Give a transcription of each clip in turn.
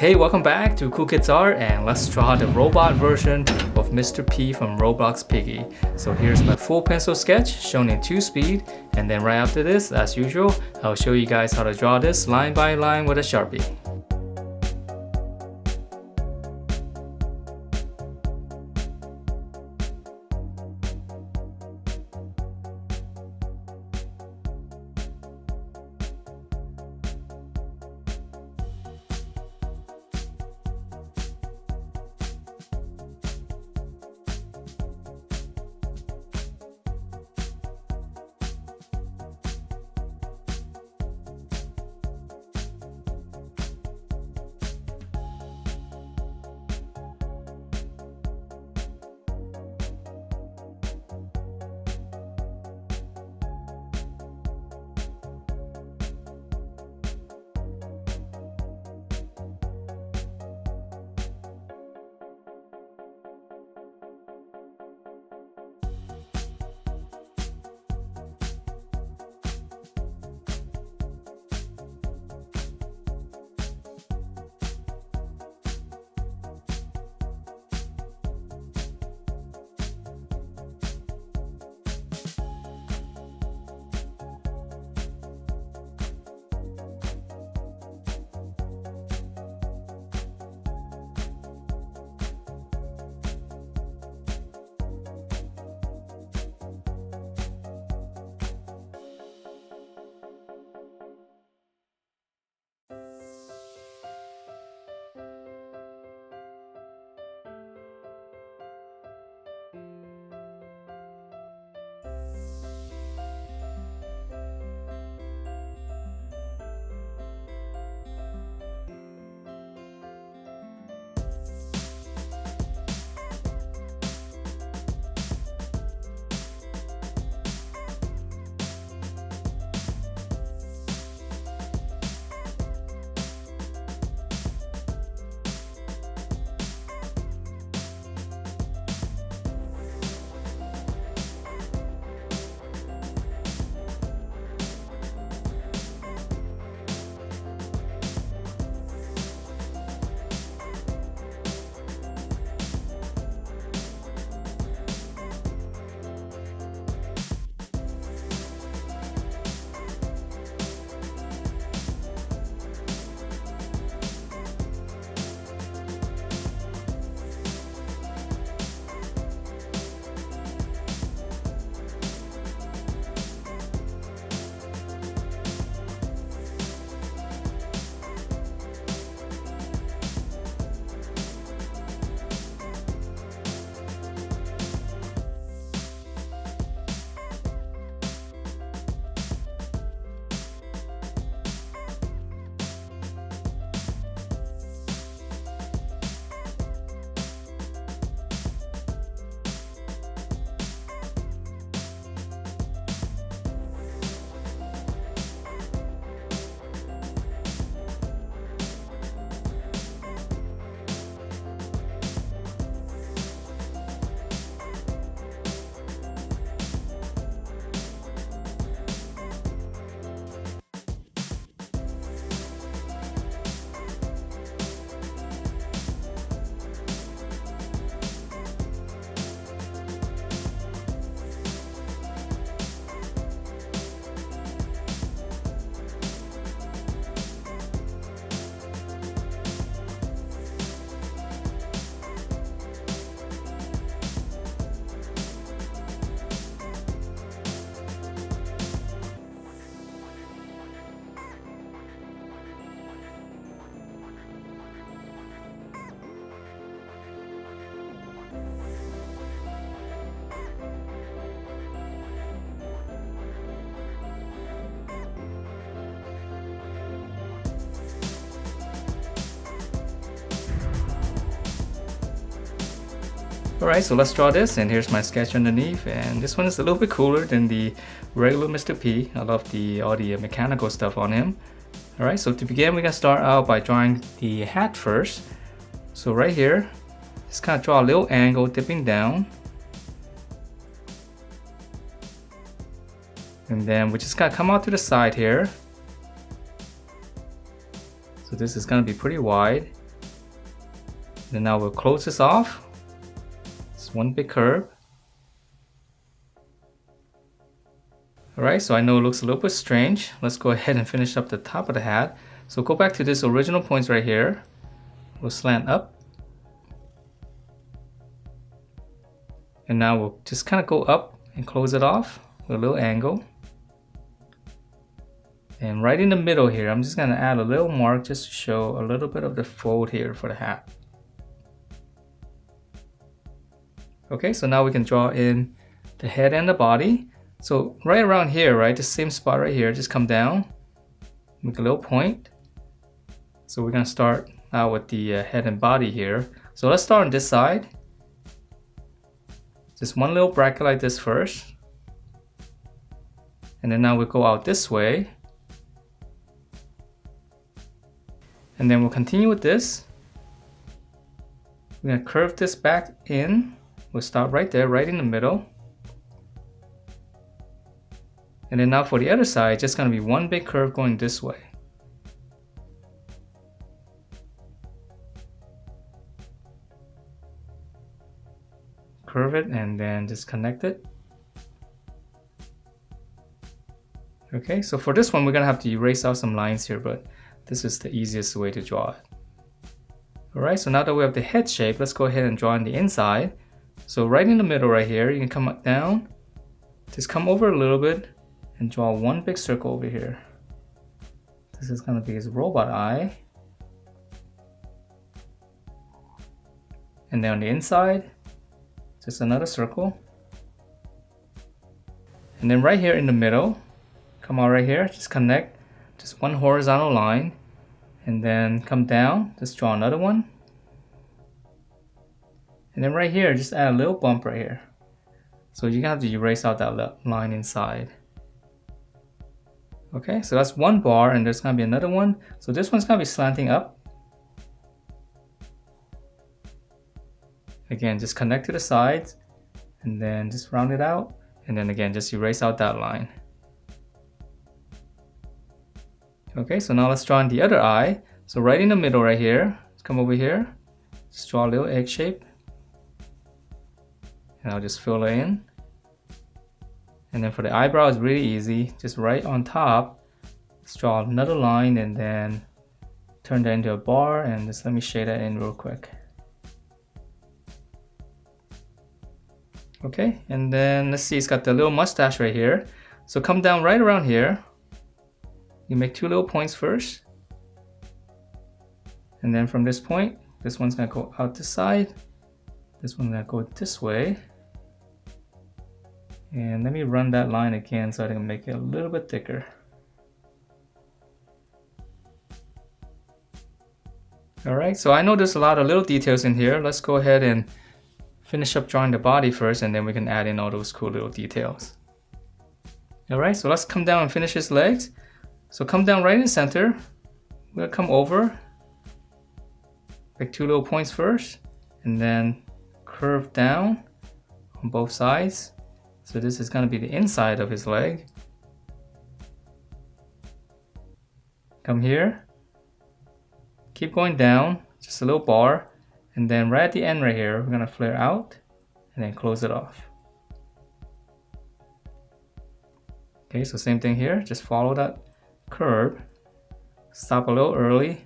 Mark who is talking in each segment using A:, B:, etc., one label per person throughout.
A: Hey, welcome back to Cool Kids Art, and let's draw the robot version of Mr. P from Roblox Piggy. So here's my full pencil sketch shown in 2 speed, and then right after this, as usual, I'll show you guys how to draw this line by line with a sharpie. Alright, so let's draw this, and here's my sketch underneath, and this one is a little bit cooler than the regular Mr. P. I love all the mechanical stuff on him. Alright, so to begin, we're going to start out by drawing the hat first. So right here, just kind of draw a little angle dipping down. And then we just gotta come out to the side here. So this is gonna be pretty wide. Then now we'll close this off. It's one big curve. Alright, so I know it looks a little bit strange. Let's go ahead and finish up the top of the hat. So go back to this original points right here. We'll slant up. And now we'll just kind of go up and close it off with a little angle. And right in the middle here, I'm just going to add a little mark just to show a little bit of the fold here for the hat. Okay, so now we can draw in the head and the body. So right around here, right, the same spot right here, just come down, make a little point. So we're going to start out with the head and body here. So let's start on this side. Just one little bracket like this first. And then now we'll go out this way. And then we'll continue with this. We're going to curve this back in. We'll stop right there, right in the middle. And then now for the other side, just going to be one big curve going this way. Curve it and then just connect it. Okay, so for this one, we're going to have to erase out some lines here, but this is the easiest way to draw it. Alright, so now that we have the head shape, let's go ahead and draw on the inside. So right in the middle right here, you can come down, just come over a little bit and draw one big circle over here. This is going to be his robot eye. And then on the inside, just another circle. And then right here in the middle, come out right here, just connect just one horizontal line. And then come down, just draw another one. And then right here, just add a little bump right here. So you're gonna have to erase out that line inside. Okay, so that's one bar and there's gonna be another one. So this one's gonna be slanting up. Again, just connect to the sides and then just round it out. And then again, just erase out that line. Okay, so now let's draw in the other eye. So right in the middle right here, let's come over here, just draw a little egg shape. And I'll just fill it in. And then for the eyebrow, it's really easy. Just right on top, let's draw another line and then turn that into a bar and just let me shade that in real quick. Okay, and then let's see, it's got the little mustache right here. So come down right around here. You make two little points first. And then from this point, this one's gonna go out this side. This one's gonna go this way. And let me run that line again so I can make it a little bit thicker. Alright, so I know there's a lot of little details in here. Let's go ahead and finish up drawing the body first and then we can add in all those cool little details. Alright, so let's come down and finish his legs. So come down right in the center. We're gonna come over, make two little points first, and then curve down on both sides. So this is gonna be the inside of his leg. Come here, keep going down, just a little bar, and then right at the end right here, we're gonna flare out and then close it off. Okay, so same thing here, just follow that curve, stop a little early,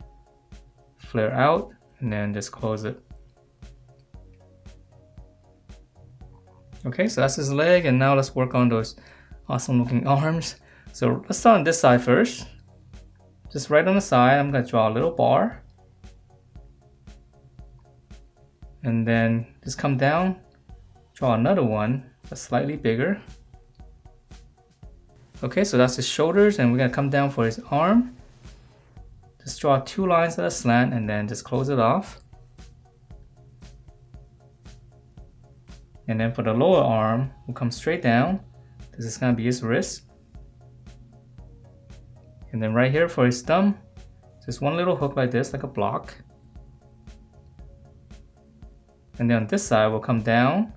A: flare out, and then just close it. Okay, so that's his leg, and now let's work on those awesome looking arms. So let's start on this side first. Just right on the side, I'm gonna draw a little bar. And then just come down, draw another one that's slightly bigger. Okay, so that's his shoulders, and we're gonna come down for his arm. Just draw two lines at a slant and then just close it off. And then for the lower arm, we'll come straight down. This is gonna be his wrist. And then right here for his thumb, just one little hook like this, like a block. And then on this side, we'll come down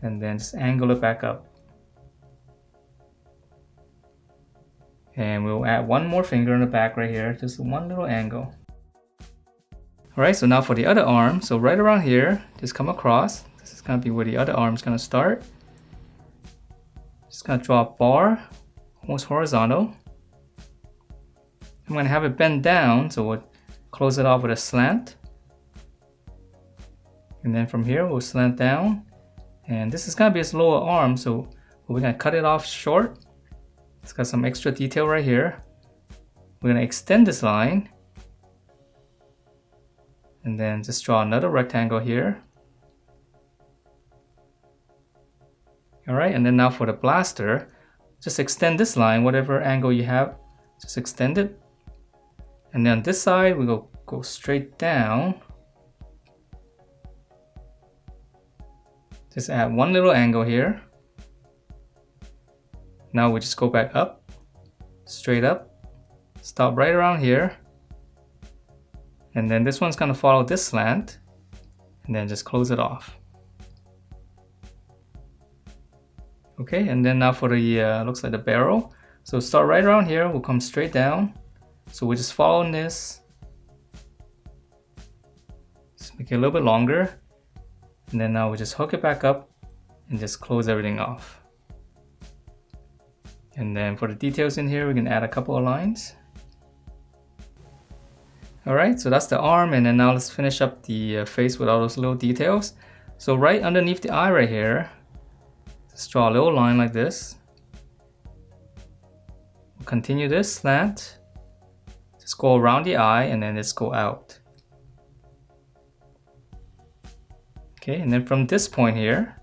A: and then just angle it back up. And we'll add one more finger in the back right here, just one little angle. Alright, so now for the other arm, so right around here, just come across. This is gonna be where the other arm is gonna start. Just gonna draw a bar, almost horizontal. I'm gonna have it bend down, so we'll close it off with a slant. And then from here, we'll slant down. And this is gonna be its lower arm, so we're gonna cut it off short. It's got some extra detail right here. We're gonna extend this line. And then just draw another rectangle here. Alright, and then now for the blaster, just extend this line, whatever angle you have, just extend it. And then on this side, we go straight down. Just add one little angle here. Now we just go back up, straight up, stop right around here. And then this one's gonna follow this slant, and then just close it off. Okay, and then now for the, looks like the barrel. So start right around here, we'll come straight down. So we're just following this. Just make it a little bit longer. And then now we just hook it back up and just close everything off. And then for the details in here, we can add a couple of lines. Alright, so that's the arm, and then now let's finish up the face with all those little details. So right underneath the eye right here, just draw a little line like this. We'll continue this slant. Just go around the eye and then just go out. Okay, and then from this point here,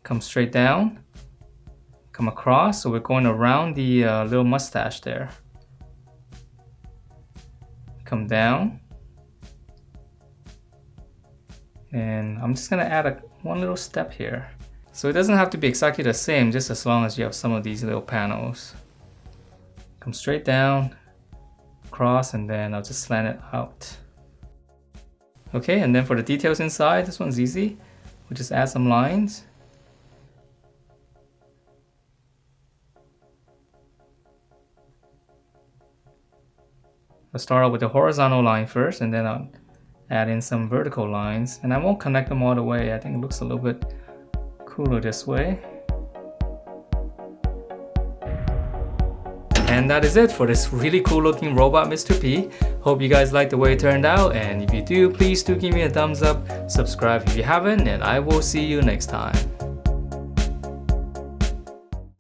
A: come straight down, come across. So we're going around the little mustache there. Come down. And I'm just gonna add one little step here. So it doesn't have to be exactly the same, just as long as you have some of these little panels. Come straight down, across, and then I'll just slant it out. Okay, and then for the details inside, this one's easy. We'll just add some lines. I'll start out with the horizontal line first, and then I'll add in some vertical lines. And I won't connect them all the way. I think it looks a little bit cooler this way. And that is it for this really cool looking robot Mr. P. Hope you guys like the way it turned out, and if you do, please do give me a thumbs up, subscribe if you haven't, and I will see you next time.